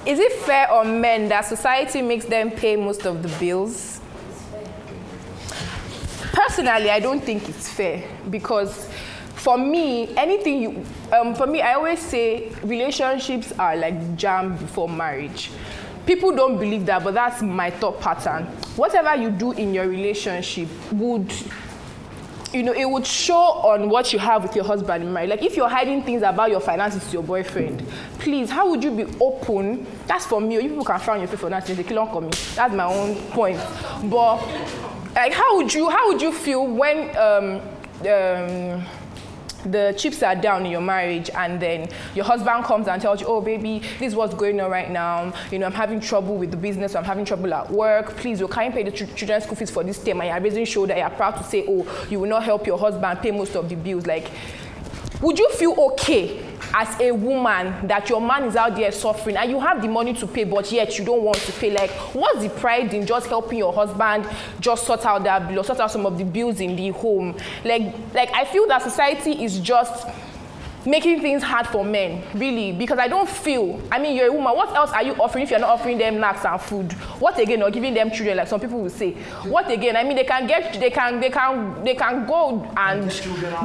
Is it fair on men that society makes them pay most of the bills? Personally, I don't think it's fair because for me, I always say relationships are like jam before marriage. People don't believe that, but that's my thought pattern. Whatever you do in your relationship would, it would show on what you have with your husband in marriage. Like if you're hiding things about your finances to your boyfriend, please, how would you be open? That's for me. You people can frown your face for that. They kill on me. That's my own point. But like, how would you feel when the chips are down in your marriage and then your husband comes and tells you, oh baby, this is what's going on right now, I'm having trouble with the business, I'm having trouble at work, please, can you pay the children's school fees for this term? And you're raising shoulder, you're proud to say, oh, you will not help your husband pay most of the bills. Like, would you feel okay as a woman that your man is out there suffering and you have the money to pay, but yet you don't want to pay? Like, what's the pride in just helping your husband just sort out that bill or sort out some of the bills in the home? Like I feel that society is just making things hard for men, really, because I don't feel, you're a woman, what else are you offering if you're not offering them snacks and food? What again, or giving them children, like some people will say? What again? They can go and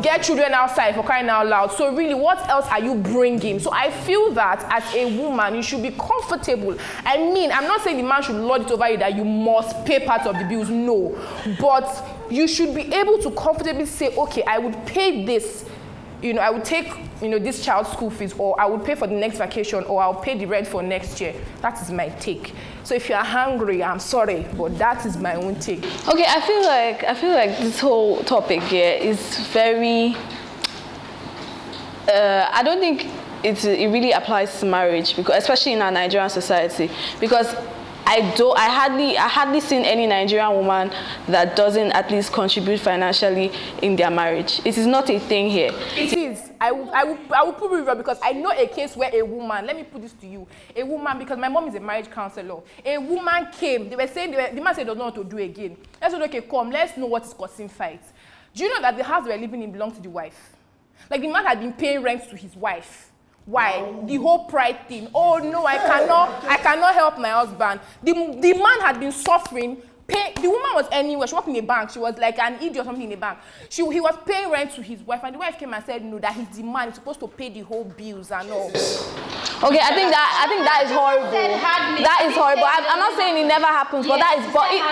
get children outside for crying out loud. So really, what else are you bringing? So I feel that as a woman, you should be comfortable. I'm not saying the man should lord it over you that you must pay part of the bills, no. But you should be able to comfortably say, okay, I would pay this. I would take, this child's school fees, or I would pay for the next vacation, or I'll pay the rent for next year. That is my take. So if you're hungry, I'm sorry, but that is my own take. Okay, I feel like this whole topic here is very. I don't think it really applies to marriage, because especially in our Nigerian society, because I hardly seen any Nigerian woman that doesn't at least contribute financially in their marriage. It is not a thing here. It is. I will put it because I know a case where a woman, let me put this to you, a woman, because my mom is a marriage counselor, a woman came, they were saying, the man said they don't know what to do again. Let's say, okay, come, let's know what is causing fights. Do you know that the house they were living in belonged to the wife? Like the man had been paying rent to his wife. Why? The whole pride thing. Oh no, I cannot help my husband. The man had been suffering. The woman was anywhere. She worked in a bank. She was like an idiot or something in a bank. He was paying rent to his wife, and the wife came and said no, that he's the man. He's supposed to pay the whole bills and all. Okay, I think that is horrible. That is horrible. I'm not saying it never happens, but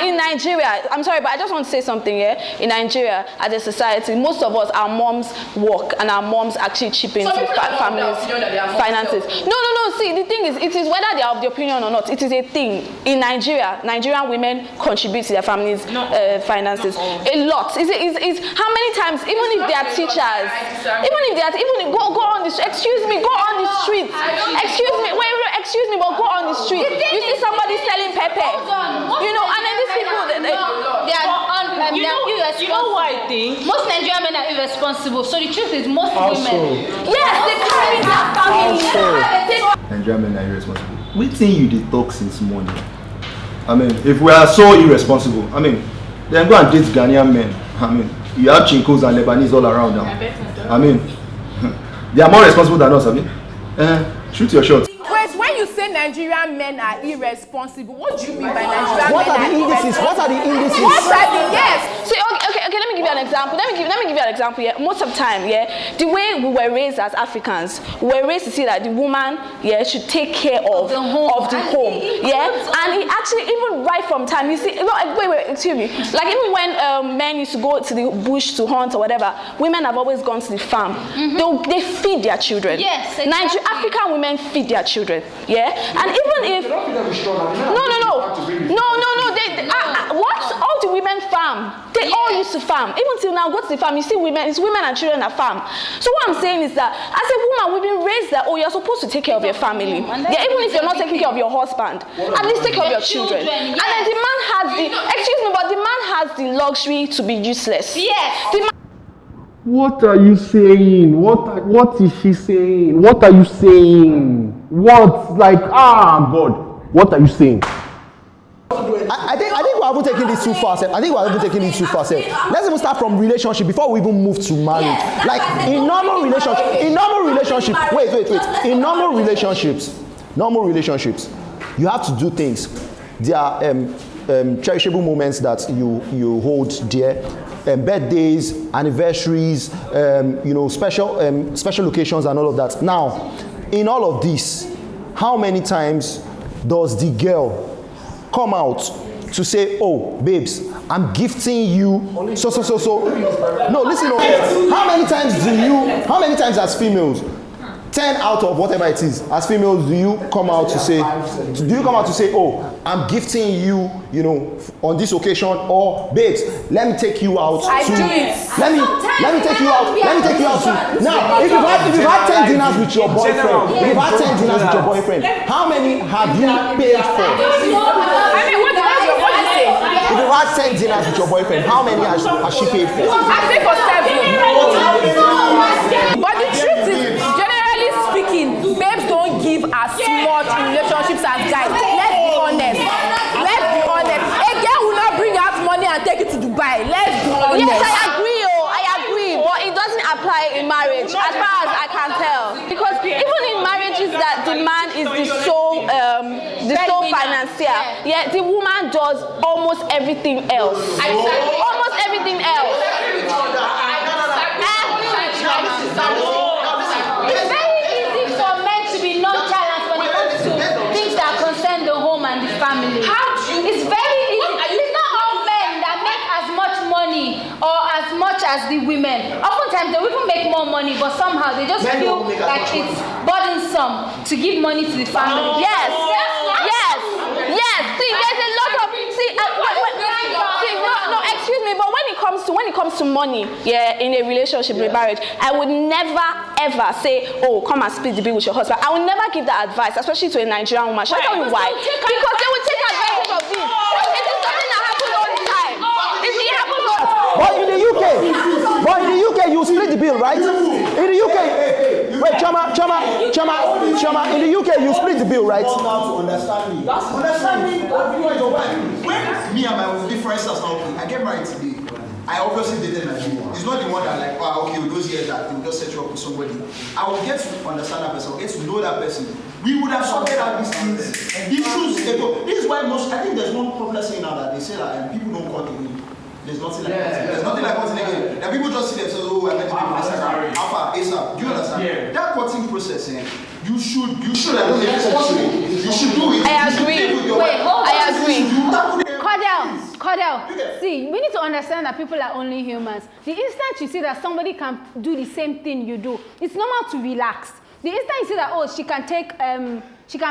in Nigeria, I'm sorry, but I just want to say something here. In Nigeria, as a society, most of us, our moms work, and our moms actually chip into families' finances. No. See, the thing is, it is whether they are of the opinion or not. It is a thing. In Nigeria, Nigerian women contribute to their families' finances a lot. Is how many times, even if they are teachers, go on the street. Excuse me, go on the street. Excuse me, excuse me, but go on the street. You see somebody selling pepper, and then these people, they are irresponsible. You know what I think? Most Nigerian men are irresponsible. So the truth is, most women, yes, they carry their family. Nigerian men are irresponsible. We think you the talk since morning. If we are so irresponsible, then go and date Ghanaian men. You have Chinkos and Lebanese all around now. They are more responsible than us. Shoot your shot. Wait, when you say Nigerian men are irresponsible, what do you mean by Nigerian men? What are the indices? Yes. See, okay. Let me give you an example. Let me give you an example. Yeah, most of the time, the way we were raised as Africans, we were raised to see that the woman, should take care of the home. And it actually, even right from time, you see, wait, excuse me. Like even when men used to go to the bush to hunt or whatever, women have always gone to the farm. Mm-hmm. They feed their children. Yes, exactly. African women feed their children. Yeah, and even if what all the women farm, they all used to farm. Even till now, go to the farm, you see it's women and children that farm. So what I'm saying is that as a woman, we've been raised that you're supposed to take care of your family. Even if you're not taking care of your husband, at least take care of your children. And then the man has the luxury to be useless. Yes. What are you saying? What is she saying? What are you saying? What? God. What are you saying? I think we haven't taken this too far. Let's even start from relationship before we even move to marriage. Like in normal relationships. In normal relationships, You have to do things. There are cherishable moments that you hold dear. Birthdays, anniversaries, special occasions and all of that. Now, in all of this, how many times does the girl come out to say, oh, babes, I'm gifting you so. No, listen, how many times as females, 10 out of whatever it is, as females, do you come out to say, oh, I'm gifting you, on this occasion, or babes, let me take you out I to, do it. let me take you out to. Now, if you've had 10 dinners with your boyfriend, how many have you paid for? I mean, what does your body say? If you've had 10 dinners with your boyfriend, how many has she paid for? I pay for 7. But the truth is, generally speaking, babes don't give as much in relationships as guys. Let's be honest. A girl will not bring out money and take it to Dubai. Let's be honest. Yes, I agree, but it doesn't apply in marriage, as far as I can tell. Because even in marriages that the man is the sole financier, the woman does almost everything else. Almost everything else. It's very easy for men to be nonchalant when it comes to things that concern the home and the family. It's very easy. It's not all men that make as much money or as much as the women. Oftentimes they even make more money, but somehow they just feel like it's burdensome to give money to the family. Yes. See, there's a lot of no, excuse me, but when it comes to money, in a relationship, in a marriage, I would never ever say, oh, come and split the bill with your husband. I would never give that advice, especially to a Nigerian woman. Shall I tell you why? Because they will take advantage of this. It is something that happens all the time. It happens all the time. But in the UK, you split the bill, right? In the UK, wait, Chama, in the UK, you split the bill, right? Understand me. When me and my different sisters now, I get married today. I obviously dated Nigeria. It's not the one that like, with those years that will just set you up with somebody. I will get to understand that person, I will get to know that person. We would have sorted out these things. Issues. This is why I think there's one popular saying now that they say that people don't cut again. There's nothing like cutting. There's nothing like cutting again. That people just see themselves, oh, I met the people on Instagram. Alpha, ASAP. Do you understand? Yeah. That cutting process, you should, I don't know if it's possible. You should do it. I agree. Cordell, see, we need to understand that people are only humans. The instant you see that somebody can do the same thing you do, it's normal to relax. The instant you see that, oh, she can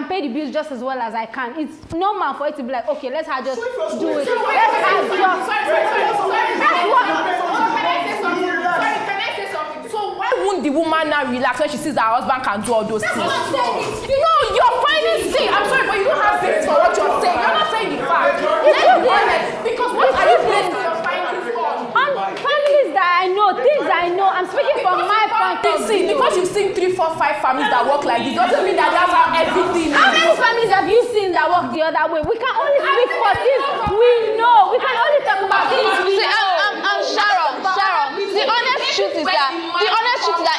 pay the bills just as well as I can, it's normal for it to be like, okay, let's just do it. So why won't the woman now relax when she sees that her husband can do all those things? No, you're finding things. I'm sorry, but you don't have things for what you're saying. You're not saying the fact. Let's be honest. Because what are you blaming your findings on? Families that I know, things I know. I'm speaking from my point of view. Because you've seen 3, 4, 5 families that work like this doesn't mean that that's how everything is. How many families have you seen that work the other way? We can only speak for things we know. We can only talk about things we know. I'm Sharon. The honest truth is that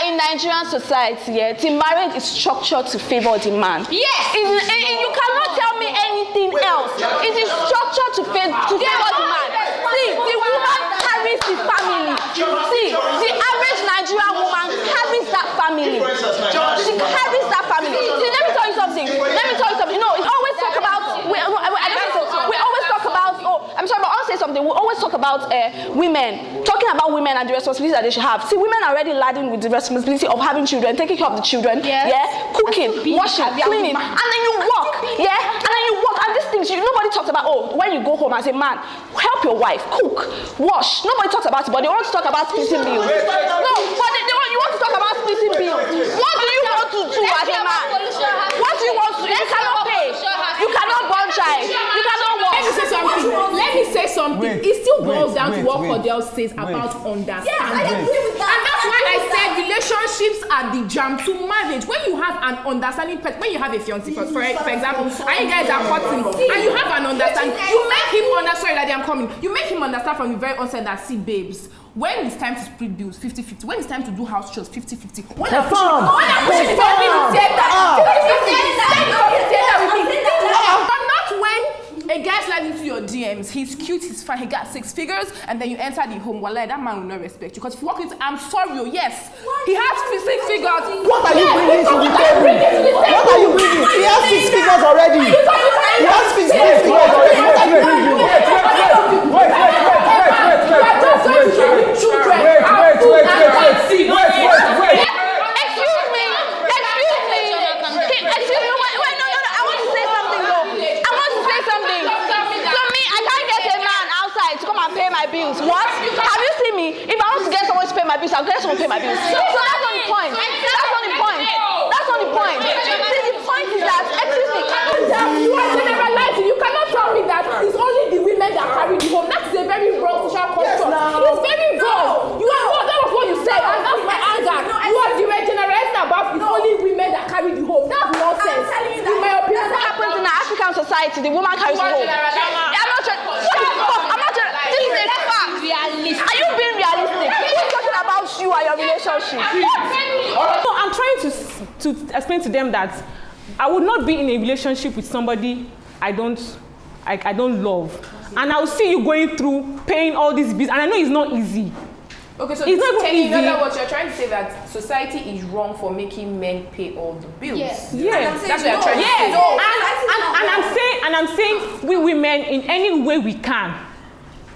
in Nigerian society, the marriage is structured to favor the man. Yes. You cannot tell me anything else. It is structured to favor the man. See, the woman carries the family. See, the average Nigerian woman carries that family. She carries that family. See, let me tell you something. You know, it's always talk about. We always talk about. Oh, I'm sorry, but I'll say something. We always talk about women. Talking about women and the responsibilities that they should have. See, women are already laden with the responsibility of having children, taking care of the children, cooking, washing, cleaning, and then you work, and these things nobody talks about. Oh, when you go home as a man, help your wife, cook, wash. Nobody talks about it, but they want to talk about splitting bills. No, but you want to talk about splitting bills. What do you want to do as a man? What do you want to do? You cannot pay. You cannot born child. You cannot work. Let me say something. It still boils down to what Cordell says about understanding. Yes, I agree with that. And that's why I said relationships are the jam to marriage. When you have an understanding person, when you have a fiancé, for example, and you guys are cutting, and you have an understanding, you make him understand. You make him understand from the very onset that, see, babes, when it's time to split bills, 50-50. When it's time to do house chores, 50-50. When I'm pushing the family theater, 50-50. DMs. He's cute, he's fine, he got 6 figures, and then you enter the home. Well, that man will not respect you. Because if you walk into, I'm sorry, yes, he has 6 figures. What are you bringing to the table? What are you bringing? He has 6 figures already. He has 6 figures already. Bills. What? Have you seen me? If I want to get someone to pay my bills, I'll get someone to pay my bills. So that's not the point. That's not the point. That's not the point. See, the point is that, excuse me, you are generalizing. You cannot tell me that it's only the women that carry the home. That is a very wrong social construct. It's very wrong. You are wrong. That was what you said, and that's my anger. You are generalizing about it's only women that carry the home. That's nonsense. In my opinion, what happens in an African society, the woman carries the home. I'm not trying. What the fuck? I'm not trying. This is a fact. Are you being realistic? Who's talking about you and your relationship? No, I'm trying to explain to them that I would not be in a relationship with somebody I don't love, and I'll see you going through paying all these bills, and I know it's not easy. Okay, so it's not easy. In other words, you're trying to say that society is wrong for making men pay all the bills. Yes. That's what you're trying to say. No. And I'm saying we women, in any way we can,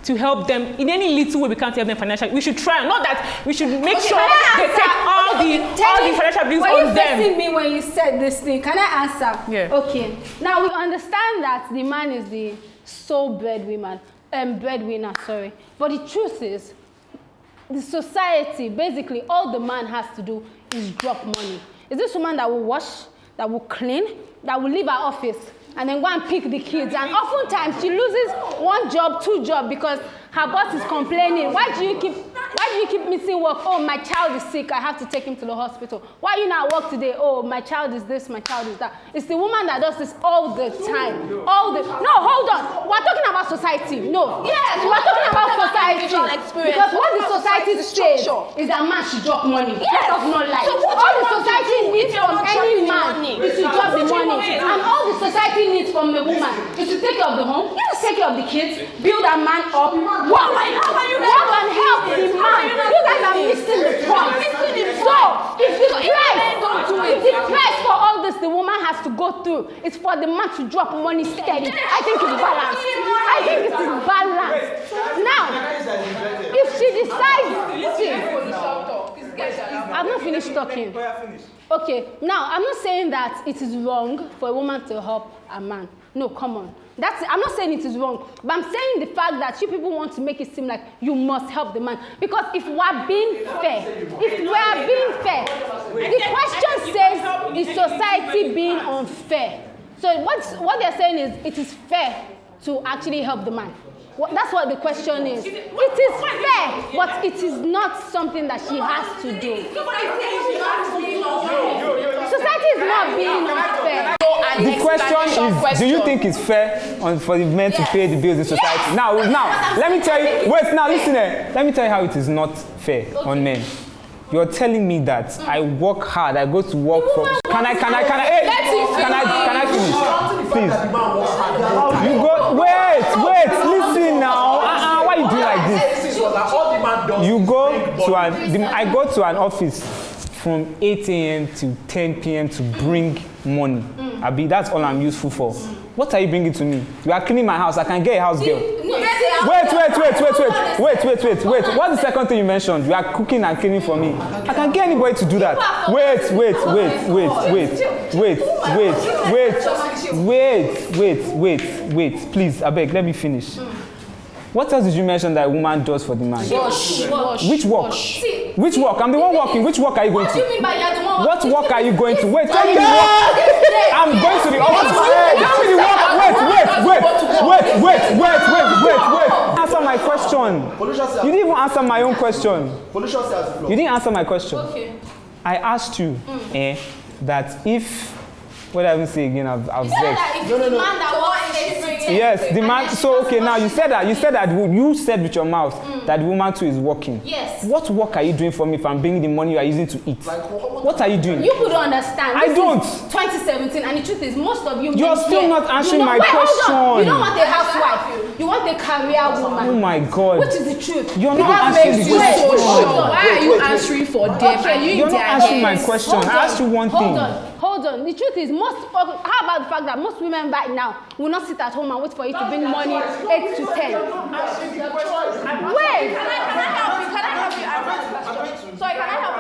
to help them, in any little way we can to help them financially, we should try. Not that we should make sure they take all the financial bills on them. Were you facing me when you said this thing? Can I answer? Yeah. Okay. Now we understand that the man is the sole breadwinner, sorry. But the truth is, the society, basically, all the man has to do is drop money. Is this woman that will wash, that will clean, that will leave her office, and then go and pick the kids? And oftentimes she loses 1 job, 2 jobs because her boss is complaining. Why do you keep missing work? Oh, my child is sick. I have to take him to the hospital. Why are you not at work today? Oh, my child is this, my child is that. It's the woman that does this all the time. No, hold on. We're talking about society. No. Yes, we're talking about society. Because what the society says is that man should drop money. Let us not lie. So all the society needs from any man is to drop the money. And all the society needs from the woman is to take care of the home, take care of the kids, build a man up, work and help the man. You guys are missing the point. So, if the price for all this the woman has to go through is for the man to drop money steady, I think it's balanced. I think it is balanced. Now, if she decides, I've not finished talking. Okay, now I'm not saying that it is wrong for a woman to help a man. No, come on. I'm not saying it is wrong, but I'm saying the fact that you people want to make it seem like you must help the man. Because if we're being fair, the question says, is society being unfair? So what they're saying is, it is fair to actually help the man. That's what the question is. It is fair, but it is not something that she has to do. Society is not being unfair. The question is, do you think it's fair for the men to pay the bills in society? Yes. Now, let me tell you, listen here. Let me tell you how it is not fair on men. You're telling me that I work hard, I go to work for... Can I finish? Please. You go, wait, listen now. Why are you doing like this? You go to I go to an office from 8 a.m. to 10 p.m. to bring money. That's all I'm useful for. What are you bringing to me? You are cleaning my house. I can get a house girl. Wait. What's the second thing you mentioned? You are cooking and cleaning for me. I can get anybody to do that. Wait. Please, I beg, let me finish. What else did you mention that a woman does for the man? Wash. Which work? Which work? I'm the one working. Which work are you going to? What do you mean by you're the one working? What work are you going to? Wait, tell me the work. I'm going to the office. Tell me the work. Wait. Answer my question. You didn't even answer my own question. You didn't answer my question. Okay. I asked you that if... What did I even say again? I've said. No. Yes, the man. So okay, now you said that you said with your mouth that the woman too is working. Yes. What work are you doing for me if I'm bringing the money you are using to eat? What are you doing? You could understand. I don't. 2017, and the truth is, most of you. You're still not answering my question. You don't want a housewife. wife. You want a career woman. Oh my God. Which is the truth. You're What not makes answering you the so question. sure? Why are you answering for them? Are you You're not answering my question. Hold I asked you one thing. Hold on. The truth is, how about the fact that most women right now will not sit at home and wait for you to bring money 8 to 10? Wait. Can I help you? Sorry, can I help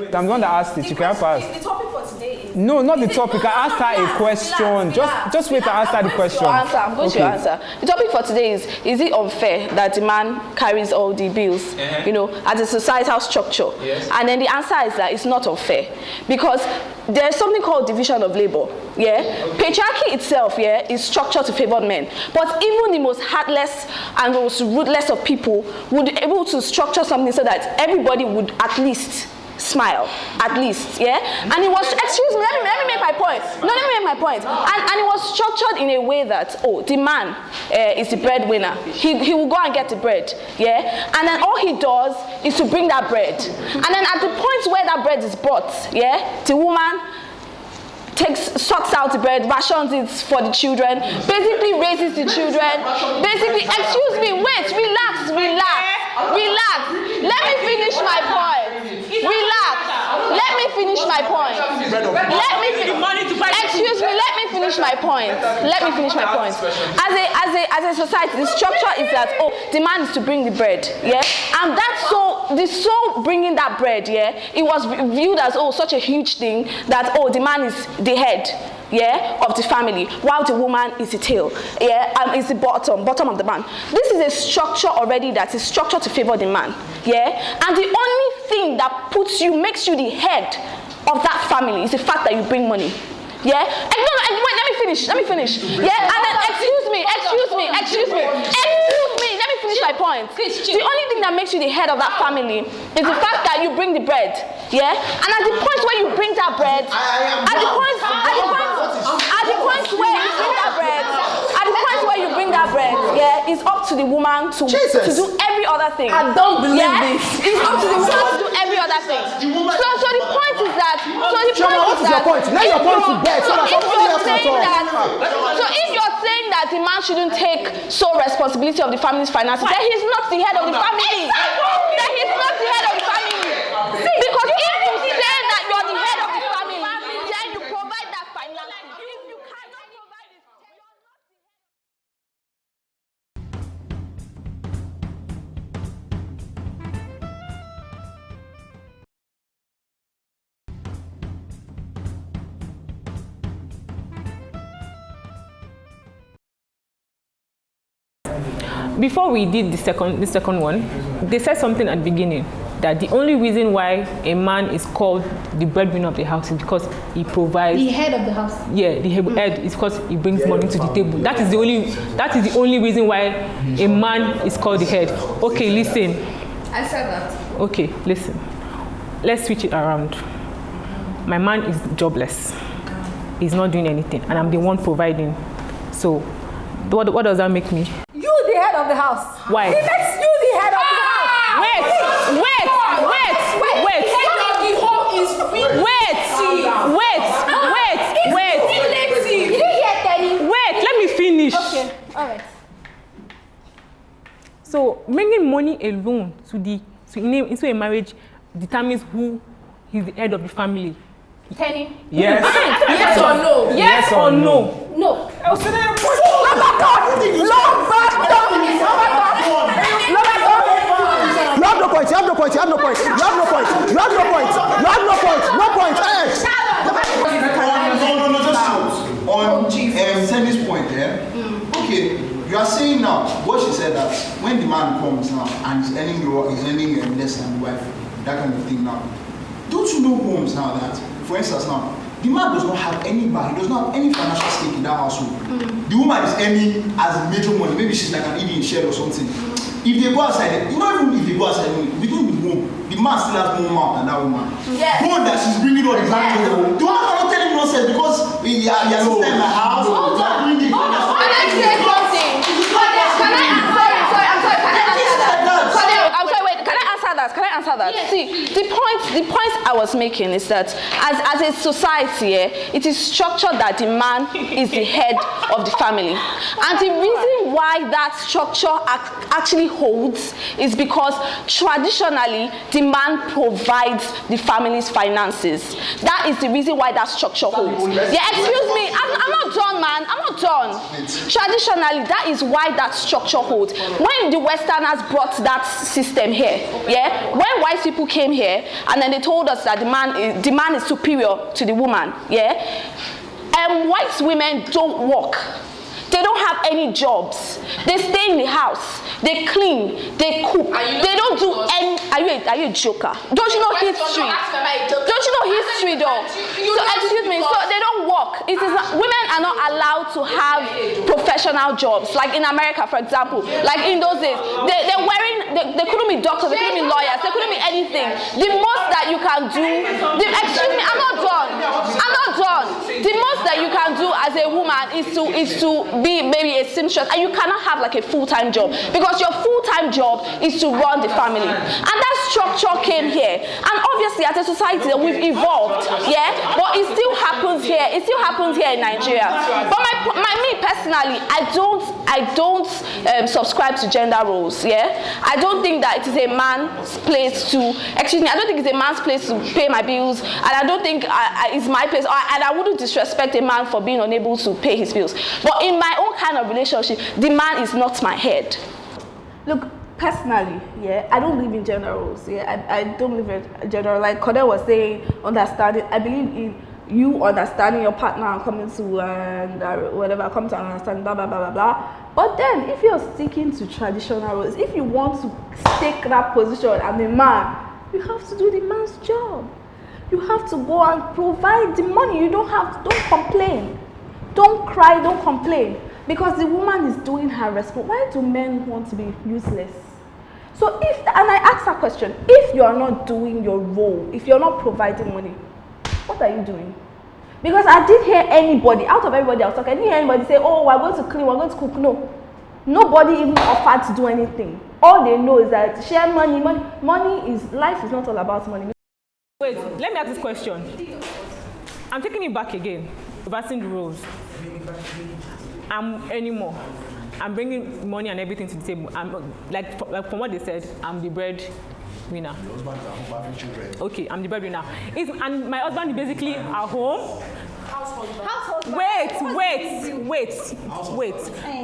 you? I'm the one that asked it. You can help us. The topic for today is... No, not the topic. I asked her a question. Just wait and answer the question. I'm going to answer. The topic for today is it unfair that the man carries all the bills, you know, as a societal structure? Yes. And then the answer is that it's not unfair. Because there's something called division of labor, Patriarchy itself, is structured to favor men. But even the most heartless and most ruthless of people would be able to structure something so that everybody would at least smile, at least, And it was, excuse me, let me make my point. No, let me make my point. And it was structured in a way that, the man is the breadwinner. He will go and get the bread, And then all he does is to bring that bread. And then at the point where that bread is brought, the woman sucks out the bread, rations it for the children, basically raises the children, basically, excuse me, wait, relax. Let me finish my point. Relax. Let me finish my point. Excuse me, let me finish my point. As a society, the structure is that, the man is to bring the bread, And that's the bringing that bread, it was viewed as, such a huge thing that, the man is the head, of the family, while the woman is the tail, is the bottom of the man. This is a structure already that is structured to favor the man, And the only thing that makes you the head of that family is the fact that you bring money. No, wait, let me finish. And then, excuse me, let me finish my point. The only thing that makes you the head of that family is the fact that you bring the bread, And at the point where you bring that bread, it's up to the woman to do every other thing. I don't believe this. It's up to the woman to do every other thing. So the point is that. What is your point? Let your point to bed so that somebody else can talk. So if you're saying that the man shouldn't take sole responsibility of the family's finances, then he's not the head of the family. Then he's not the head of the family. Because if you say that you're the head of the family, then you provide that finances. If you cannot provide it, then you're not the head. Before we did the second one, they said something at the beginning that the only reason why a man is called the breadwinner of the house is because he provides. The head of the house. Yeah, the head is because he brings money to the table. That is the only reason why a man is called the head. Okay, listen. I said that. Okay, listen. Let's switch it around. My man is jobless. He's not doing anything, and I'm the one providing. So, what does that make me? You the head of the house. Why? He makes you the head of the house. Wait. You didn't hear Teddy. Wait, let me finish. Okay, all right. So bringing money alone into a marriage determines who is the head of the family. Tenny. Yes. Yes or no? Yes or no? No. You have no point. No point. On Tenny's point, okay, you are saying now what she said that when the man comes now and he's earning less than the wife, that kind of thing now. Don't you know homes now that, for instance now, the man does not have anybody, he does not have any financial stake in that household. The woman is earning as major money, maybe she's like an Indian shell or something. If they go outside, even if they go outside, within the home, the man still has more mouth than that woman. Yes. The one that she's bringing all the back to the home. The woman cannot tell him nonsense because he has to stay in my house. Hold on. Can I say something? I'm sorry. Can I answer that? Can I answer that? Yes, See, the point I was making is that as a society, it is structured that the man is the head of the family. And the reason why that structure actually holds is because traditionally, the man provides the family's finances. That is the reason why that structure holds. Yeah, excuse me, I'm not done, man. I'm not done. Traditionally, that is why that structure holds. When the Westerners brought that system here, yeah, when white people came here and then they told us that the man is superior to the woman, yeah, white women don't work. They don't have any jobs. They stay in the house. They clean. They cook. They don't do any. Are you a joker? Don't you know history? Don't you know history though? So excuse me. So they don't work. It is not, women are not allowed to have professional jobs. Like in America, for example. Like in those days, they're wearing. They couldn't be doctors. They couldn't be lawyers. They couldn't be anything. The most that you can do. Excuse me. I'm not done. I'm not done. The most that you can do as a woman is to be maybe a seamstress, and you cannot have like a full-time job because your full-time job is to run the family, and that structure came here. And obviously, as a society, we've evolved, yeah. But it still happens here. It still happens here in Nigeria. But me personally, I don't subscribe to gender roles. Yeah, I don't think that it is a man's place to. Excuse me, I don't think it's a man's place to pay my bills, and I don't think it's my place. And I wouldn't disrespect a man for being unable to pay his bills. But in my own kind of relationship, the man is not my head. Look, personally, yeah, I don't believe in gender roles. Yeah, I don't believe in gender. Like Cornell was saying, understanding. I believe in you understanding your partner and coming to whatever, come to understand, blah blah blah blah blah. But then, if you're sticking to traditional roles, if you want to take that position as a man, you have to do the man's job. You have to go and provide the money. You don't complain. Don't cry, don't complain. Because the woman is doing her responsibility. Why do men want to be useless? So and I ask that question, if you are not doing your role, if you're not providing money, what are you doing? Because I didn't hear anybody, out of everybody I was talking, I didn't hear anybody say, oh, we're going to clean, we're going to cook. No. Nobody even offered to do anything. All they know is that share money. Life is not all about money. Wait, let me ask this question. I'm taking it back again, reversing the roles. I'm anymore. I'm bringing money and everything to the table. I'm like from what they said, I'm the breadwinner. Okay, I'm the breadwinner. And my husband is basically at home. Wait.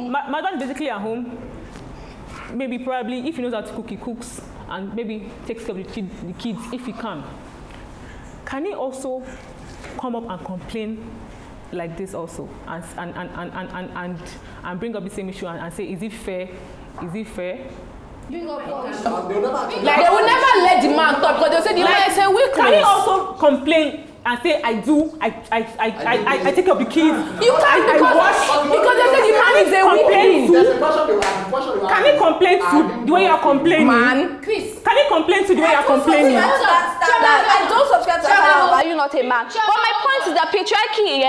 My husband is basically at home. Maybe probably if he knows how to cook, he cooks and maybe takes care of the kids if he can. Can he also come up and complain like this also and bring up the same issue and say, is it fair? Is it fair? Bring up like they will never let the man talk because they'll say the man is a weakness. Can he also complain and say, I take care of the kids? You can't because they say the man is a weakness. Can he complain to the way you are complaining? Man, Chris. Can he complain to the way you are complaining? I don't subscribe to that. Are you not a man? But my point is that patriarchy,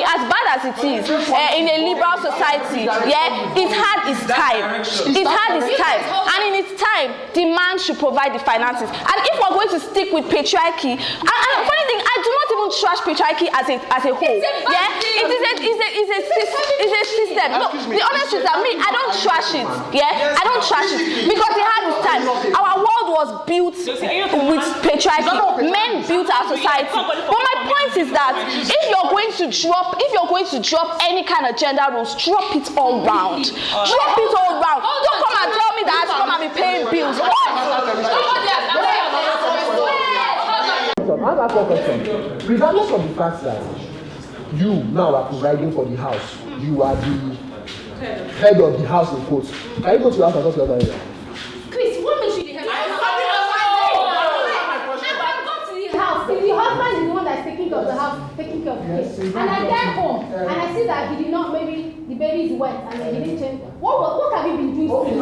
as bad as it is, in a liberal society, yeah, it had its time. And in its time, the man should provide the finances. And if we're going to stick with patriarchy, and funny thing, I do not even trash patriarchy as a whole. Yeah, it is a system. No, the honest truth is that I don't trash it. Yeah, I don't trash it because it had its time. Our world was built with patriarchy. Men built our society. But my point is that if you're going to drop any kind of gender rules, drop it all round. Drop it all round. Don't come and tell me that I have to come and be paying bills. I have one question. Regardless of the fact that you now are providing for the house, you are the head of the house in quotes. Can you go to the house and talk to the other area? Chris, what makes you the head of the house? I go to the house. If the husband is the one that's taking care of the house, taking care of the kids, and I get home and I see that he did not, maybe the baby is wet and then he didn't change. What have you been doing?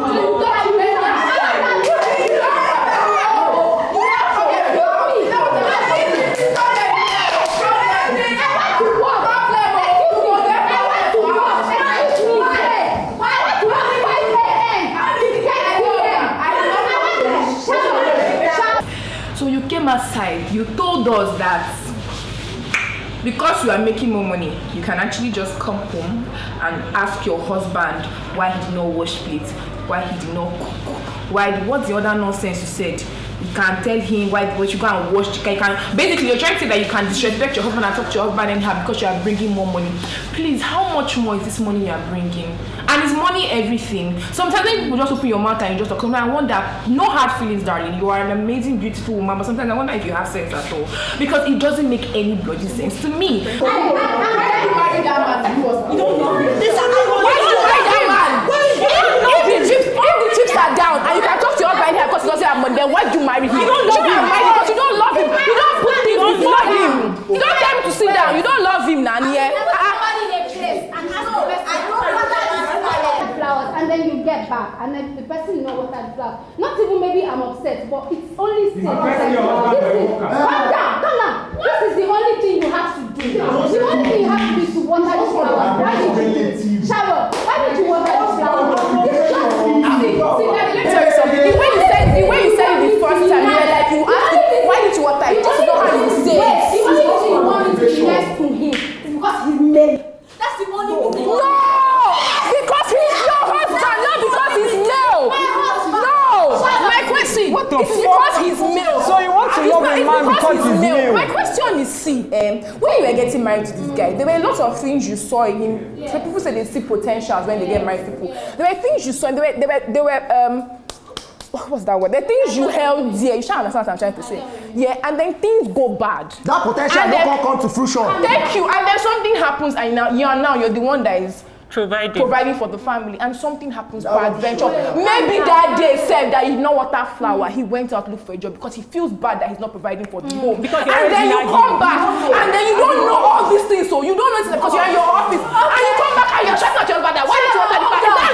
woman's side, you told us that because you are making more money, you can actually just come home and ask your husband why he did not wash plates, why he did not cook, what's the other nonsense you said? You can tell him why you go and wash. Basically, you're trying to say that you can disrespect your husband and talk to your husband anyhow because you are bringing more money. Please, how much more is this money you are bringing? And is money everything? Sometimes people just open your mouth and you just talk. I wonder, no hard feelings, darling. You are an amazing, beautiful woman, but sometimes I wonder if you have sex at all because it doesn't make any bloody sense to me. Why did you marry that man? You don't know him. Why did you marry that man? If the chips are down and you can talk to your husband here because he doesn't have money, then why do you marry him? You don't love him because you don't love him. You don't put things before him. You don't tell him to sit down. You don't love him, Nani. And then you get back, and then the person know what that flowers. Not even maybe I'm upset, but it's only calm down. This is the only thing you have to do. The only thing you have to do is to water the flowers. Why did you do? Shower. Why did you water the flowers? Let me tell you something. The way you said it the first time, you were like, you asked him, why did you water it? Just know how you say it. The only thing you want me to be next to him is because he's male. That's the only thing. No! Because he's your husband, not because he's male. No! My question, what the it's fuck? because he's male. So you want to love a man because he's male? My question is, when you were getting married to this guy, there were lots of things you saw in him. Yeah. So people say they see potentials when they get married to people. Yeah. There were things you saw, and there were what was that word? The things you held dear. You should understand what I'm trying to say. Yeah, and then things go bad. That potential don't come to fruition. Thank you. And then something happens, and you're the one that is providing for the family, and something happens by adventure. Maybe that day said that he did not water flower. He went out to look for a job because he feels bad that he's not providing for the home. And then you come back, and then you don't know all these things, so you don't know it's because you're in your office, and you come back and you're shouting at your husband that why did you water the flower? Is that